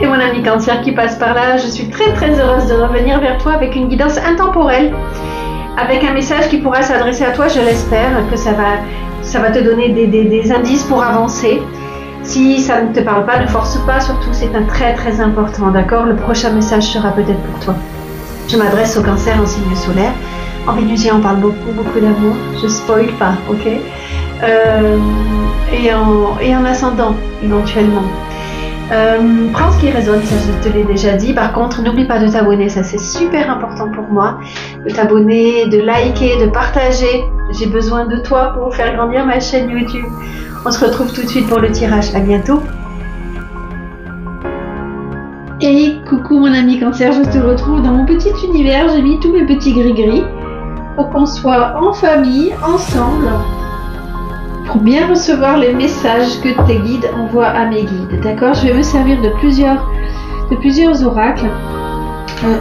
Et mon ami Cancer qui passe par là, je suis très très heureuse de revenir vers toi avec une guidance intemporelle, avec un message qui pourra s'adresser à toi, je l'espère, que ça va te donner des indices pour avancer. Si ça ne te parle pas, ne force pas, surtout c'est un très très important, d'accord? Le prochain message sera peut-être pour toi. Je m'adresse au Cancer en signe solaire. En Vénusien, on parle beaucoup d'amour, je spoil pas, ok? Et en ascendant, éventuellement. Prends ce qui résonne, ça je te l'ai déjà dit. Par contre, n'oublie pas de t'abonner, ça c'est super important pour moi. De t'abonner, de liker, de partager. J'ai besoin de toi pour faire grandir ma chaîne YouTube. On se retrouve tout de suite pour le tirage. À bientôt. Et coucou mon ami Cancer, je te retrouve dans mon petit univers. J'ai mis tous mes petits gris-gris pour qu'on soit en famille, ensemble, pour bien recevoir les messages que tes guides envoient à mes guides. D'accord? Je vais me servir de plusieurs oracles.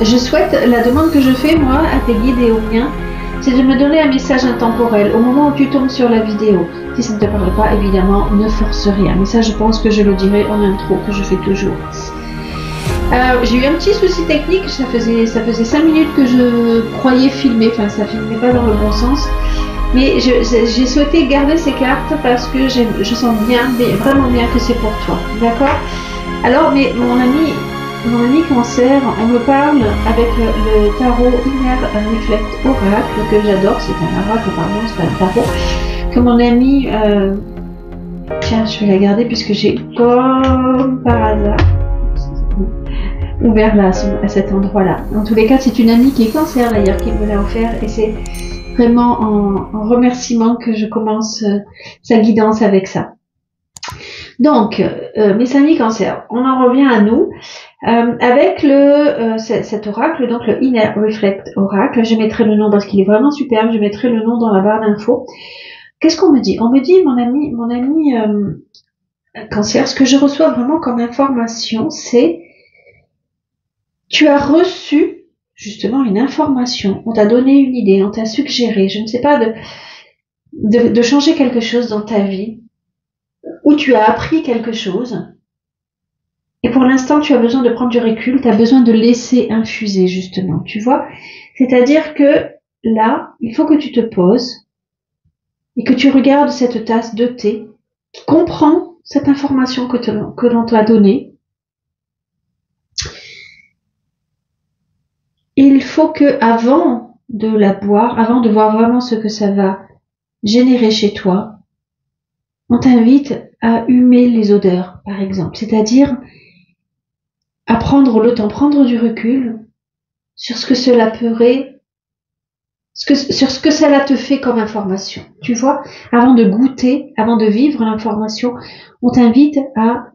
Je souhaite, la demande que je fais moi à tes guides et aux miens, c'est de me donner un message intemporel au moment où tu tombes sur la vidéo. Si ça ne te parle pas, évidemment, ne force rien. Mais ça, je pense que je le dirai en intro, que je fais toujours. J'ai eu un petit souci technique, ça faisait 5 minutes que je croyais filmer, enfin ça filmait pas dans le bon sens. Mais j'ai souhaité garder ces cartes parce que je sens bien, vraiment bien que c'est pour toi. D'accord? Alors, mais mon ami Cancer, on me parle avec le tarot Inner Reflect Oracle, que j'adore, c'est un oracle, pardon, c'est pas un tarot, que mon ami... tiens, je vais la garder puisque j'ai, comme par hasard, ouvert là, à cet endroit-là. En tous les cas, c'est une amie qui est Cancer d'ailleurs, qui me l'a offert, et c'est vraiment en remerciement que je commence sa guidance avec ça. Donc, mes amis Cancer, on en revient à nous. Avec cet oracle, donc le Inner Reflect Oracle, je mettrai le nom parce qu'il est vraiment superbe, je mettrai le nom dans la barre d'infos. Qu'est-ce qu'on me dit? On me dit, mon ami Cancer, ce que je reçois vraiment comme information, c'est tu as reçu justement une information, on t'a donné une idée, on t'a suggéré, je ne sais pas, de changer quelque chose dans ta vie, ou tu as appris quelque chose, et pour l'instant tu as besoin de prendre du recul, tu as besoin de laisser infuser justement, tu vois, c'est-à-dire que là, il faut que tu te poses, et que tu regardes cette tasse de thé, qui comprend cette information que l'on t'a donnée. Il faut que, avant de la boire, avant de voir vraiment ce que ça va générer chez toi, on t'invite à humer les odeurs, par exemple. C'est-à-dire à prendre le temps, prendre du recul sur ce que cela pourrait, sur ce que cela te fait comme information. Tu vois, avant de goûter, avant de vivre l'information, on t'invite à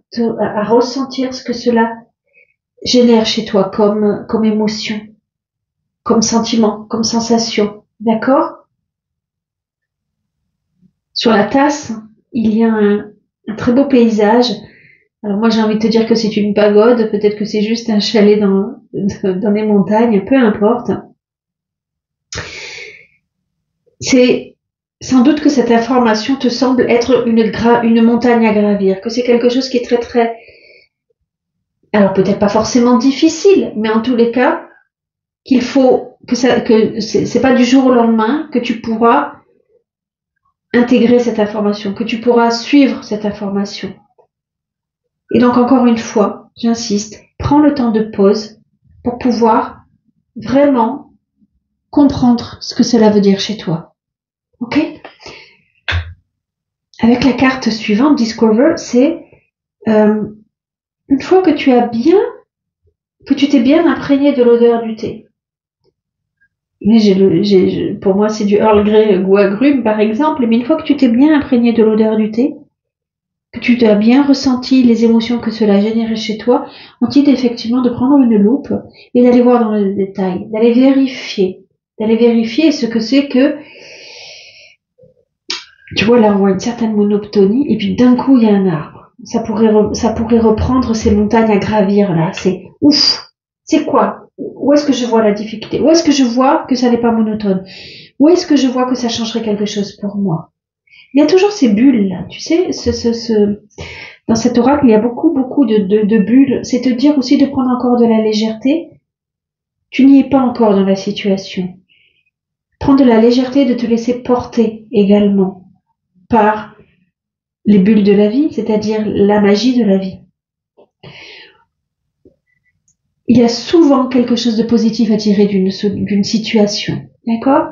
ressentir ce que cela génère chez toi comme émotion, comme sentiment, comme sensation, d'accord? Sur la tasse, il y a un très beau paysage. Alors moi j'ai envie de te dire que c'est une pagode, peut-être que c'est juste un chalet dans les montagnes, peu importe. C'est sans doute que cette information te semble être une montagne à gravir, que c'est quelque chose qui est très très... Alors peut-être pas forcément difficile, mais en tous les cas, qu'il faut que c'est pas du jour au lendemain que tu pourras intégrer cette information, que tu pourras suivre cette information. Et donc encore une fois, j'insiste, prends le temps de pause pour pouvoir vraiment comprendre ce que cela veut dire chez toi. Ok? Avec la carte suivante, Discover, c'est une fois que tu t'es bien imprégné de l'odeur du thé. Mais pour moi, c'est du Earl Grey goût agrumes, par exemple. Mais une fois que tu t'es bien imprégné de l'odeur du thé, que tu as bien ressenti les émotions que cela a généré chez toi, on t'invite effectivement de prendre une loupe et d'aller voir dans le détail, d'aller vérifier ce que c'est que, tu vois, là, on voit une certaine monotonie, et puis d'un coup, il y a un arbre. Ça pourrait reprendre ces montagnes à gravir, là. C'est ouf. C'est quoi? Où est-ce que je vois la difficulté? Où est-ce que je vois que ça n'est pas monotone? Où est-ce que je vois que ça changerait quelque chose pour moi? Il y a toujours ces bulles là, tu sais, Dans cet oracle, il y a beaucoup de bulles. C'est te dire aussi de prendre encore de la légèreté. Tu n'y es pas encore dans la situation. Prends de la légèreté, de te laisser porter également par les bulles de la vie, c'est-à-dire la magie de la vie. Il y a souvent quelque chose de positif à tirer d'une situation. D'accord?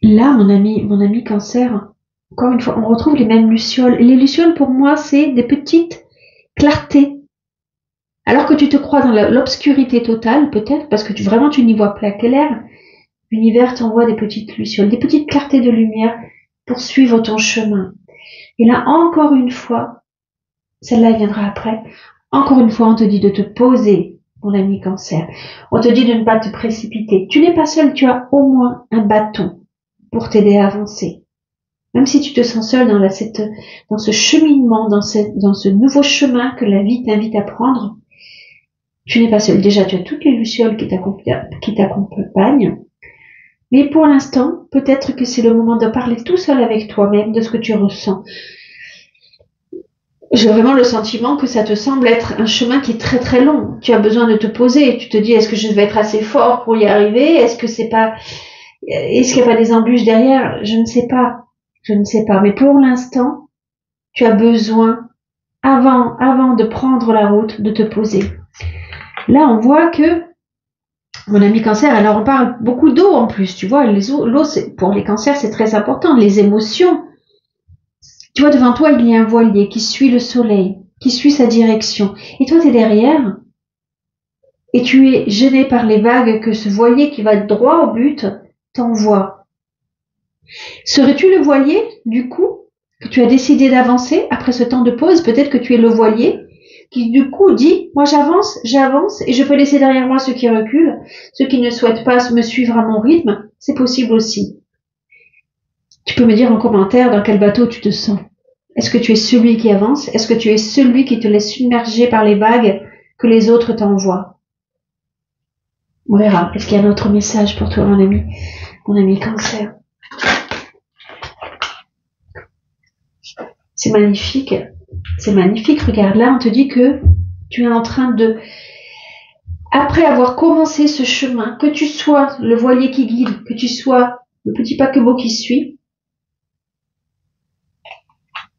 Là, mon ami Cancer, encore une fois, on retrouve les mêmes lucioles. Et les lucioles, pour moi, c'est des petites clartés. Alors que tu te crois dans l'obscurité totale, peut-être, parce que vraiment tu n'y vois pas clair, l'univers t'envoie des petites lucioles, des petites clartés de lumière pour suivre ton chemin. Et là, encore une fois, celle-là viendra après, encore une fois, on te dit de te poser, mon ami Cancer. On te dit de ne pas te précipiter. Tu n'es pas seul, tu as au moins un bâton pour t'aider à avancer. Même si tu te sens seul dans ce cheminement, dans ce nouveau chemin que la vie t'invite à prendre, tu n'es pas seul. Déjà, tu as toutes les lucioles qui t'accompagnent. Mais pour l'instant, peut-être que c'est le moment de parler tout seul avec toi-même de ce que tu ressens. J'ai vraiment le sentiment que ça te semble être un chemin qui est très très long. Tu as besoin de te poser. Tu te dis, est-ce que je vais être assez fort pour y arriver? Est-ce qu'il n'y a pas des embûches derrière? Je ne sais pas. Mais pour l'instant, tu as besoin, avant de prendre la route, de te poser. Là, on voit que mon ami Cancer, alors on parle beaucoup d'eau en plus, tu vois, l'eau, pour les cancers, c'est très important, les émotions. Tu vois, devant toi, il y a un voilier qui suit le soleil, qui suit sa direction. Et toi, tu es derrière, et tu es gêné par les vagues que ce voilier qui va droit au but t'envoie. Serais-tu le voilier, du coup, que tu as décidé d'avancer après ce temps de pause? Peut-être que tu es le voilier qui du coup dit, moi j'avance, et je peux laisser derrière moi ceux qui reculent, ceux qui ne souhaitent pas me suivre à mon rythme, c'est possible aussi. Tu peux me dire en commentaire dans quel bateau tu te sens. Est-ce que tu es celui qui avance? Est-ce que tu es celui qui te laisse submerger par les vagues que les autres t'envoient? On verra. Est-ce qu'il y a un autre message pour toi, mon ami Cancer? C'est magnifique. C'est magnifique. Regarde, là, on te dit que tu es en train après avoir commencé ce chemin, que tu sois le voilier qui guide, que tu sois le petit paquebot qui suit,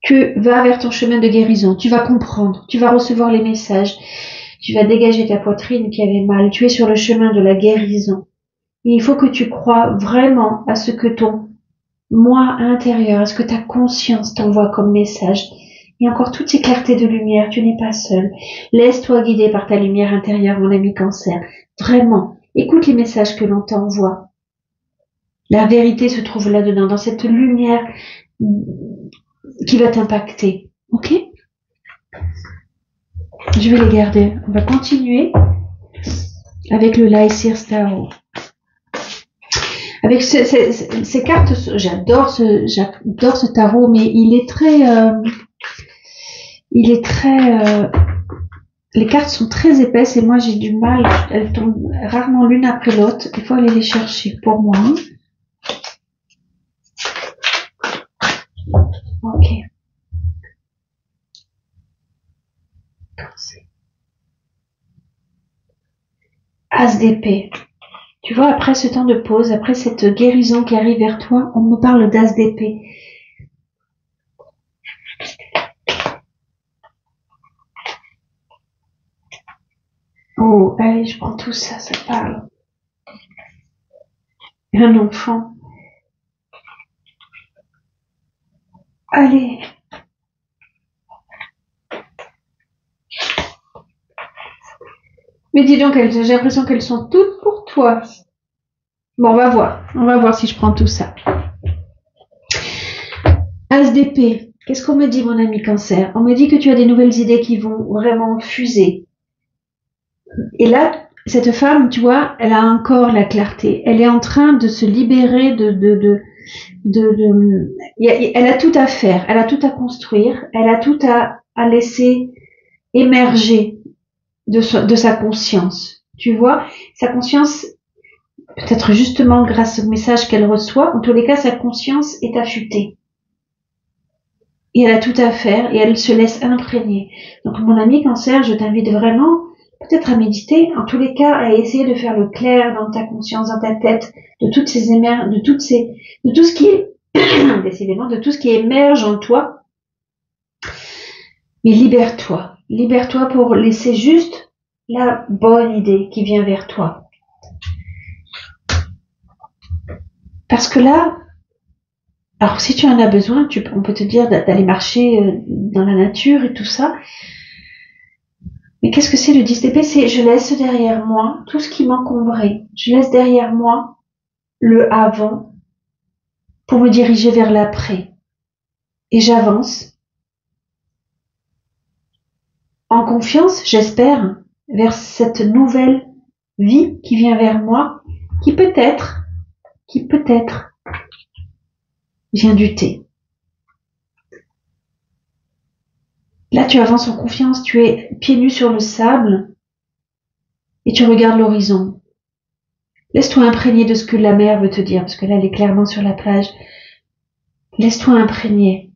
tu vas vers ton chemin de guérison. Tu vas comprendre. Tu vas recevoir les messages. Tu vas dégager ta poitrine qui avait mal. Tu es sur le chemin de la guérison. Et il faut que tu crois vraiment à ce que ton moi intérieur, à ce que ta conscience t'envoie comme message. Et encore toutes ces clartés de lumière, tu n'es pas seul. Laisse-toi guider par ta lumière intérieure, mon ami Cancer. Vraiment, écoute les messages que l'on t'envoie. La vérité se trouve là-dedans, dans cette lumière qui va t'impacter. Ok? Je vais les garder. On va continuer avec le Lycir Tarot. Avec ces cartes, j'adore ce tarot, mais il est très, les cartes sont très épaisses et moi j'ai du mal, elles tombent rarement l'une après l'autre. Il faut aller les chercher pour moi. Ok. As d'épée. Tu vois, après ce temps de pause, après cette guérison qui arrive vers toi, on me parle d'as d'épée. Oh, allez, je prends tout ça, ça parle. Un enfant. Allez. Mais dis donc, j'ai l'impression qu'elles sont toutes pour toi. Bon, on va voir si je prends tout ça. As d'épée. Qu'est-ce qu'on me dit, mon ami Cancer? On me dit que tu as des nouvelles idées qui vont vraiment fuser. Et là, cette femme, tu vois, elle a encore la clarté. Elle est en train de se libérer elle a tout à faire. Elle a tout à construire. Elle a tout à laisser émerger de sa conscience. Tu vois, sa conscience, peut-être justement grâce au message qu'elle reçoit, en tous les cas, sa conscience est affûtée. et elle a tout à faire et elle se laisse imprégner. Donc mon ami cancer, je t'invite vraiment peut-être à méditer, en tous les cas à essayer de faire le clair dans ta conscience, dans ta tête, de toutes ces de tout ce qui décidément, de tout ce qui émerge en toi. Mais libère-toi. Libère-toi pour laisser juste la bonne idée qui vient vers toi. Parce que là, alors si tu en as besoin, on peut te dire d'aller marcher dans la nature et tout ça. Mais qu'est-ce que c'est le 10 d'épée? C'est je laisse derrière moi tout ce qui m'encombrait. Je laisse derrière moi le avant pour me diriger vers l'après. Et j'avance en confiance, j'espère, vers cette nouvelle vie qui vient vers moi, qui peut-être vient du thé. Là, tu avances en confiance, tu es pieds nus sur le sable et tu regardes l'horizon. Laisse-toi imprégner de ce que la mer veut te dire, parce que là, elle est clairement sur la plage. Laisse-toi imprégner.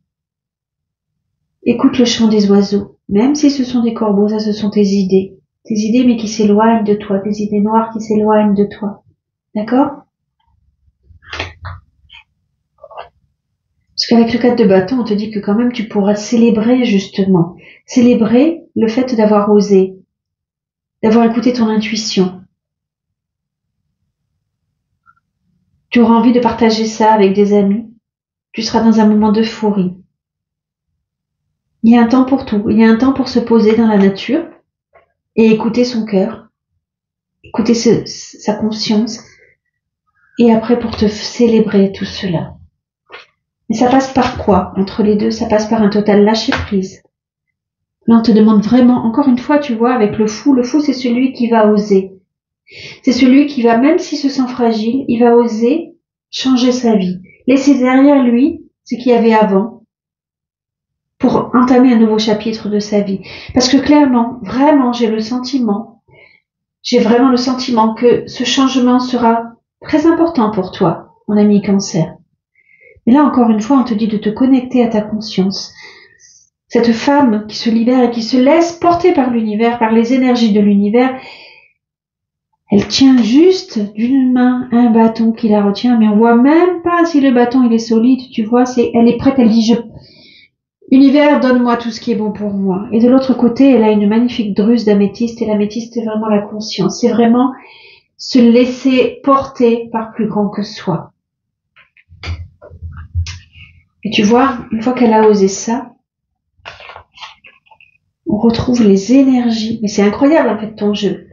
Écoute le chant des oiseaux. Même si ce sont des corbeaux, ça, ce sont tes idées. Tes idées, mais qui s'éloignent de toi. Tes idées noires qui s'éloignent de toi. D'accord? Parce qu'avec le 4 de bâton, on te dit que quand même tu pourras célébrer justement. Célébrer le fait d'avoir osé. D'avoir écouté ton intuition. Tu auras envie de partager ça avec des amis. Tu seras dans un moment d'euphorie. Il y a un temps pour tout. Il y a un temps pour se poser dans la nature et écouter son cœur. Écouter sa conscience. Et après pour te célébrer tout cela. Mais ça passe par quoi? Entre les deux, ça passe par un total lâcher prise. Là, on te demande vraiment, encore une fois, tu vois, avec le fou c'est celui qui va oser. C'est celui qui va, même s'il se sent fragile, il va oser changer sa vie. Laisser derrière lui ce qu'il y avait avant pour entamer un nouveau chapitre de sa vie. Parce que clairement, vraiment, j'ai vraiment le sentiment que ce changement sera très important pour toi, mon ami cancer. Mais là, encore une fois, on te dit de te connecter à ta conscience. Cette femme qui se libère et qui se laisse porter par l'univers, par les énergies de l'univers, elle tient juste d'une main un bâton qui la retient, mais on voit même pas si le bâton il est solide, tu vois, elle est prête, elle dit univers, donne-moi tout ce qui est bon pour moi. Et de l'autre côté, elle a une magnifique druse d'améthyste, et l'améthyste c'est vraiment la conscience, c'est vraiment se laisser porter par plus grand que soi. Et tu vois, une fois qu'elle a osé ça, on retrouve les énergies. Mais c'est incroyable en fait ton jeu.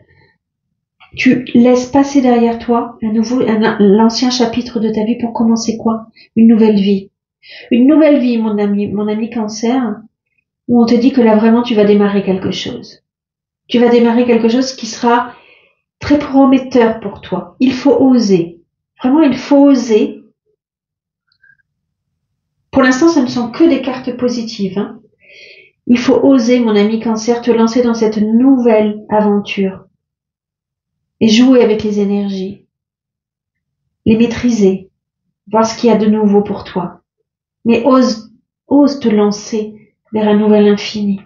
Tu laisses passer derrière toi l'ancien chapitre de ta vie pour commencer quoi? Une nouvelle vie. Une nouvelle vie, mon ami cancer, où on te dit que là vraiment tu vas démarrer quelque chose. Tu vas démarrer quelque chose qui sera très prometteur pour toi. Il faut oser. Vraiment, il faut oser. Pour l'instant, ce ne sont que des cartes positives. Hein. Il faut oser, mon ami cancer, te lancer dans cette nouvelle aventure. Et jouer avec les énergies. Les maîtriser. Voir ce qu'il y a de nouveau pour toi. Mais ose te lancer vers un nouvel infini.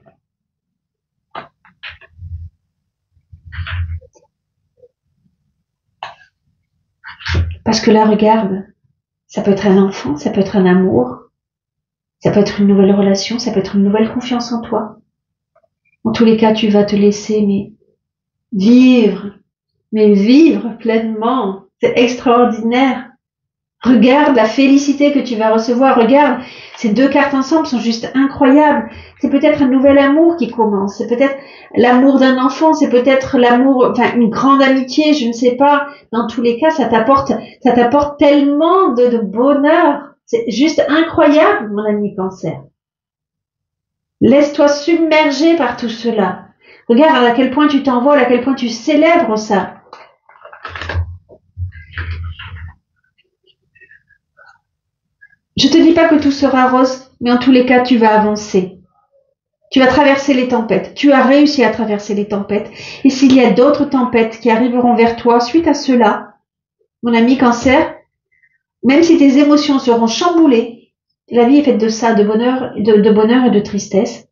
Parce que là, regarde, ça peut être un enfant, ça peut être un amour, ça peut être une nouvelle relation, ça peut être une nouvelle confiance en toi. En tous les cas, tu vas te laisser vivre pleinement. C'est extraordinaire. Regarde la félicité que tu vas recevoir. Regarde, ces deux cartes ensemble sont juste incroyables. C'est peut-être un nouvel amour qui commence. C'est peut-être l'amour d'un enfant. C'est peut-être l'amour, une grande amitié. Je ne sais pas. Dans tous les cas, ça t'apporte tellement de bonheur. C'est juste incroyable, mon ami cancer. Laisse-toi submerger par tout cela. Regarde à quel point tu t'envoles, à quel point tu célèbres ça. Je te dis pas que tout sera rose, mais en tous les cas, tu vas avancer. Tu vas traverser les tempêtes. Tu as réussi à traverser les tempêtes. Et s'il y a d'autres tempêtes qui arriveront vers toi suite à cela, mon ami cancer, même si tes émotions seront chamboulées, La vie est faite de ça, de bonheur et de tristesse.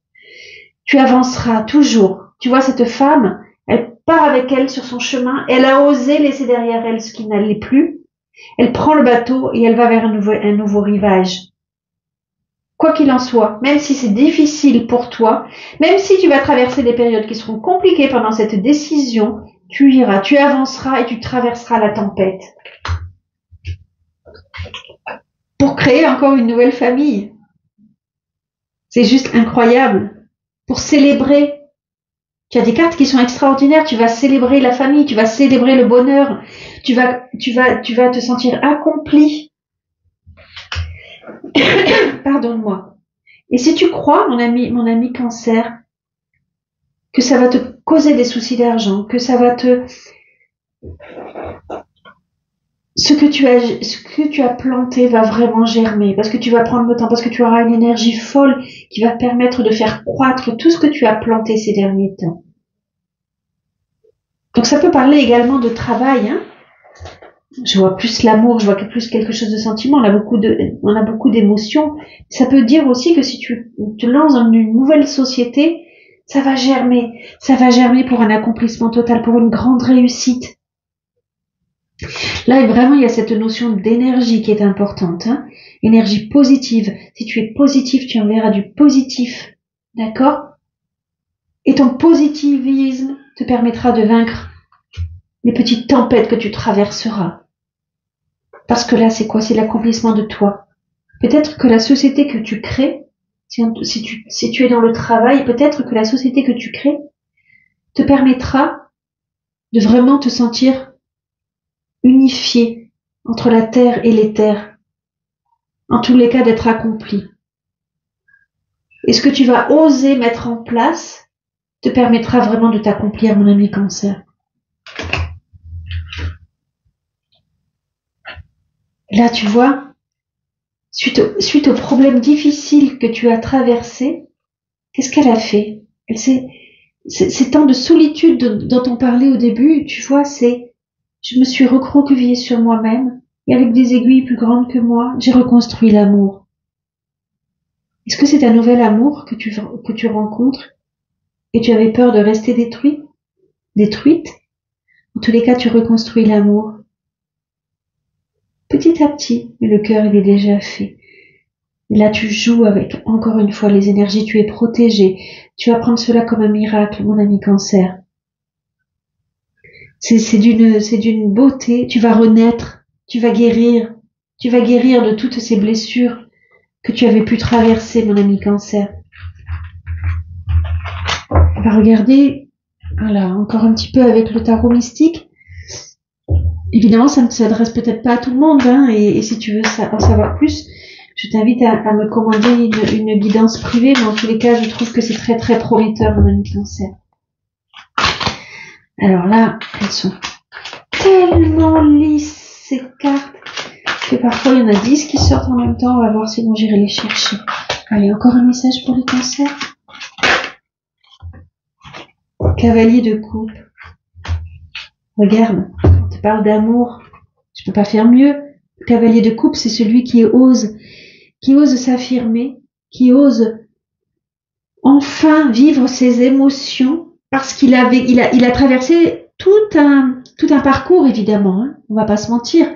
Tu avanceras toujours. Tu vois, cette femme, elle part avec elle sur son chemin. Elle a osé laisser derrière elle ce qui n'allait plus. Elle prend le bateau et elle va vers un nouveau rivage. Quoi qu'il en soit, même si c'est difficile pour toi, même si tu vas traverser des périodes qui seront compliquées pendant cette décision, tu iras, tu avanceras et tu traverseras la tempête. Pour créer encore une nouvelle famille. C'est juste incroyable. Pour célébrer. Tu as des cartes qui sont extraordinaires. Tu vas célébrer la famille, tu vas célébrer le bonheur. Tu vas te sentir accompli. Pardonne-moi. Et si tu crois, mon ami Cancer, que ça va te causer des soucis d'argent, que ça va te... Ce que tu as planté va vraiment germer, parce que tu vas prendre le temps, parce que tu auras une énergie folle qui va permettre de faire croître tout ce que tu as planté ces derniers temps. Donc ça peut parler également de travail, hein. Je vois plus l'amour, je vois plus quelque chose de sentiment, on a beaucoup d'émotions. Ça peut dire aussi que si tu te lances dans une nouvelle société, ça va germer pour un accomplissement total, pour une grande réussite. Là, vraiment, il y a cette notion d'énergie qui est importante, hein. Énergie positive. Si tu es positif, tu enverras du positif. D'accord? Et ton positivisme te permettra de vaincre les petites tempêtes que tu traverseras. Parce que là, c'est quoi? C'est l'accomplissement de toi. Peut-être que la société que tu crées, si tu es dans le travail, peut-être que la société que tu crées te permettra de vraiment te sentir unifié entre la terre et l'éther. En tous les cas, d'être accompli. Et ce que tu vas oser mettre en place te permettra vraiment de t'accomplir, mon ami Cancer. Là, tu vois, suite aux problèmes difficiles que tu as traversés, qu'est-ce qu'elle a fait? Ces temps de solitude dont on parlait au début, tu vois, je me suis recroquevillée sur moi-même, et avec des aiguilles plus grandes que moi, j'ai reconstruit l'amour. Est-ce que c'est un nouvel amour que tu rencontres, et tu avais peur de rester détruite? En tous les cas, tu reconstruis l'amour. Petit à petit, mais le cœur, il est déjà fait. Et là, tu joues avec, encore une fois, les énergies, tu es protégé. Tu vas prendre cela comme un miracle, mon ami Cancer. C'est d'une beauté, tu vas renaître, tu vas guérir de toutes ces blessures que tu avais pu traverser, mon ami Cancer. On va regarder, voilà, encore un petit peu avec le tarot mystique. Évidemment, ça ne s'adresse peut-être pas à tout le monde, hein, et si tu veux en savoir plus, je t'invite à me commander une guidance privée, mais en tous les cas, je trouve que c'est très très prometteur, mon ami Cancer. Alors là, elles sont tellement lisses, ces cartes, que parfois il y en a 10 qui sortent en même temps. On va voir sinon j'irai les chercher. Allez, encore un message pour les cancers. Cavalier de coupe. Regarde, on te parle d'amour. Je peux pas faire mieux. Cavalier de coupe, c'est celui qui ose s'affirmer, qui ose enfin vivre ses émotions, parce qu'il a traversé tout un parcours, évidemment, hein. On va pas se mentir.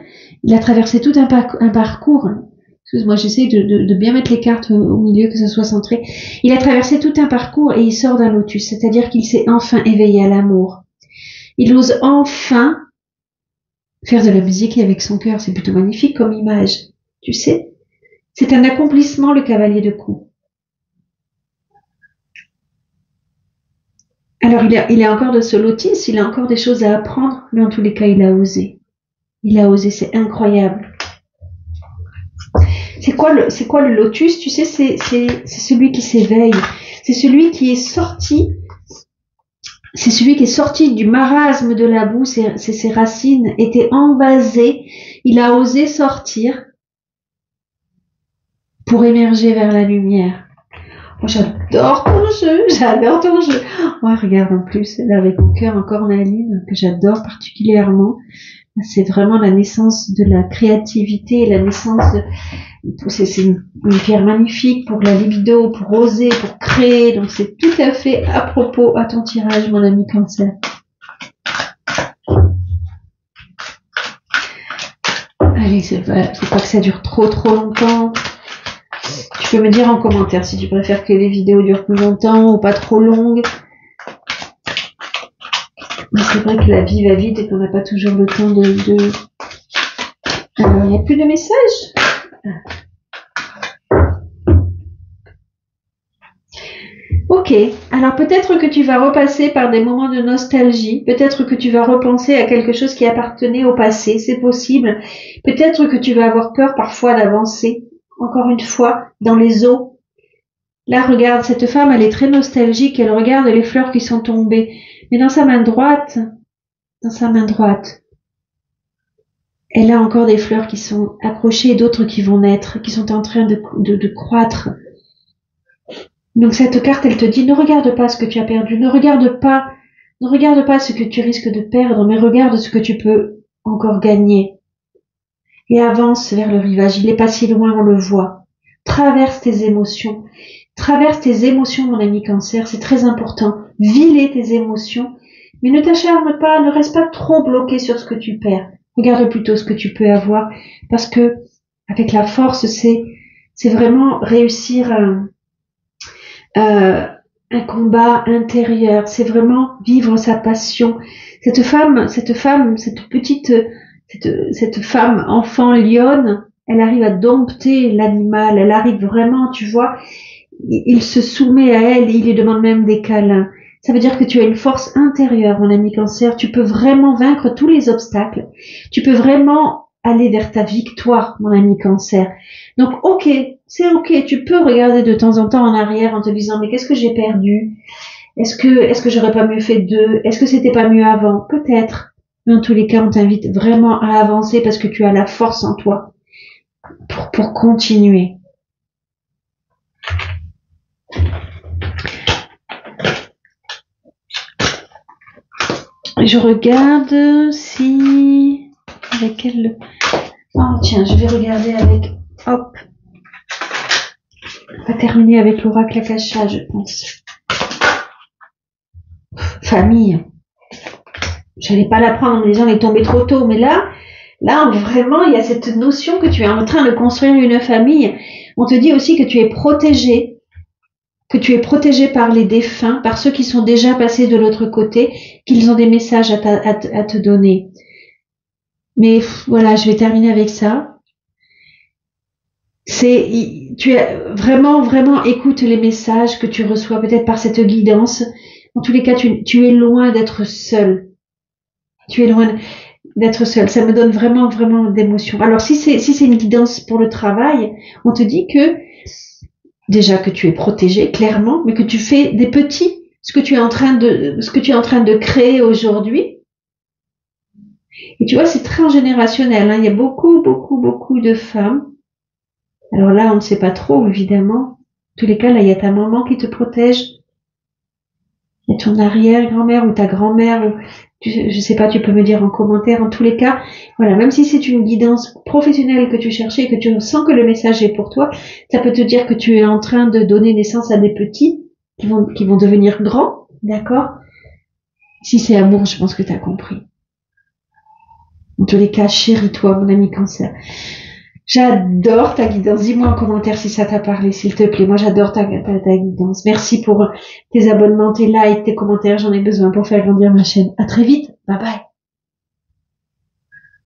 Il a traversé tout un parcours. Hein. Excuse-moi, j'essaie de bien mettre les cartes au milieu, que ça soit centré. Il a traversé tout un parcours et il sort d'un lotus, c'est-à-dire qu'il s'est enfin éveillé à l'amour. Il ose enfin faire de la musique avec son cœur. C'est plutôt magnifique comme image. Tu sais, c'est un accomplissement, le cavalier de coupe. Alors, il a encore de ce lotus, il a encore des choses à apprendre, mais en tous les cas, il a osé. Il a osé, c'est incroyable. C'est quoi le lotus? Tu sais, c'est celui qui s'éveille. C'est celui qui est sorti du marasme de la boue. Ses racines étaient envasées. Il a osé sortir pour émerger vers la lumière. Oh, j'adore ton jeu. Ouais, regarde en plus, là avec mon cœur en cornaline, que j'adore particulièrement. C'est vraiment la naissance de la créativité, la naissance de... C'est une pierre magnifique pour la libido, pour oser, pour créer. Donc c'est tout à fait à propos à ton tirage, mon ami Cancer. Allez, faut pas que ça dure trop longtemps. Tu peux me dire en commentaire si tu préfères que les vidéos durent plus longtemps ou pas trop longues. Mais c'est vrai que la vie va vite et qu'on n'a pas toujours le temps de... Alors, il n'y a plus de messages. Ok, alors peut-être que tu vas repasser par des moments de nostalgie, peut-être que tu vas repenser à quelque chose qui appartenait au passé, c'est possible. Peut-être que tu vas avoir peur parfois d'avancer, encore une fois, dans les eaux. Là, regarde, cette femme, elle est très nostalgique, elle regarde les fleurs qui sont tombées. Mais dans sa main droite, elle a encore des fleurs qui sont accrochées et d'autres qui vont naître, qui sont en train de croître. Donc cette carte, elle te dit, ne regarde pas ce que tu as perdu, ne regarde pas ce que tu risques de perdre, mais regarde ce que tu peux encore gagner. Et avance vers le rivage, il est pas si loin, on le voit. Traverse tes émotions, mon ami Cancer, c'est très important. Vis tes émotions, mais ne t'acharne pas, ne reste pas trop bloqué sur ce que tu perds. Regarde plutôt ce que tu peux avoir, parce que avec la force, c'est vraiment réussir un combat intérieur, c'est vraiment vivre sa passion. Cette femme, cette femme enfant lionne, elle arrive à dompter l'animal, elle arrive vraiment, tu vois, il se soumet à elle, il lui demande même des câlins. Ça veut dire que tu as une force intérieure, mon ami Cancer, tu peux vraiment vaincre tous les obstacles, tu peux vraiment aller vers ta victoire, mon ami Cancer. Donc ok, c'est ok, tu peux regarder de temps en temps en arrière en te disant mais qu'est-ce que j'ai perdu? Est-ce que j'aurais pas mieux fait d'eux? Est-ce que c'était pas mieux avant? Peut-être. Mais en tous les cas, on t'invite vraiment à avancer parce que tu as la force en toi pour continuer. Je regarde si... Avec quel... Oh tiens, je vais regarder avec... Hop. On va terminer avec l'oracle Akasha, je pense. Famille. J'allais pas la prendre, les gens est tombé trop tôt, mais là, vraiment, il y a cette notion que tu es en train de construire une famille. On te dit aussi que tu es protégé par les défunts, par ceux qui sont déjà passés de l'autre côté, qu'ils ont des messages à te donner. Mais voilà, je vais terminer avec ça. Tu as vraiment écoute les messages que tu reçois, peut-être par cette guidance. En tous les cas, tu es loin d'être seul. Tu es loin d'être seul. Ça me donne vraiment d'émotion. Alors, si c'est une guidance pour le travail, on te dit que, déjà que tu es protégé, clairement, mais que tu fais des petits, ce que tu es en train de créer aujourd'hui. Et tu vois, c'est très générationnel, hein. Il y a beaucoup de femmes. Alors là, on ne sait pas trop, évidemment. En tous les cas, là, il y a ta maman qui te protège. Il y a ton arrière-grand-mère ou ta grand-mère, ou je sais pas, tu peux me dire en commentaire. En tous les cas, voilà, même si c'est une guidance professionnelle que tu cherchais et que tu sens que le message est pour toi, ça peut te dire que tu es en train de donner naissance à des petits qui vont devenir grands, d'accord? Si c'est amour, je pense que tu as compris. En tous les cas, chéris-toi, mon ami Cancer. J'adore ta guidance. Dis-moi en commentaire si ça t'a parlé, s'il te plaît. Moi, j'adore ta guidance. Merci pour tes abonnements, tes likes, tes commentaires. J'en ai besoin pour faire grandir ma chaîne. À très vite. Bye bye.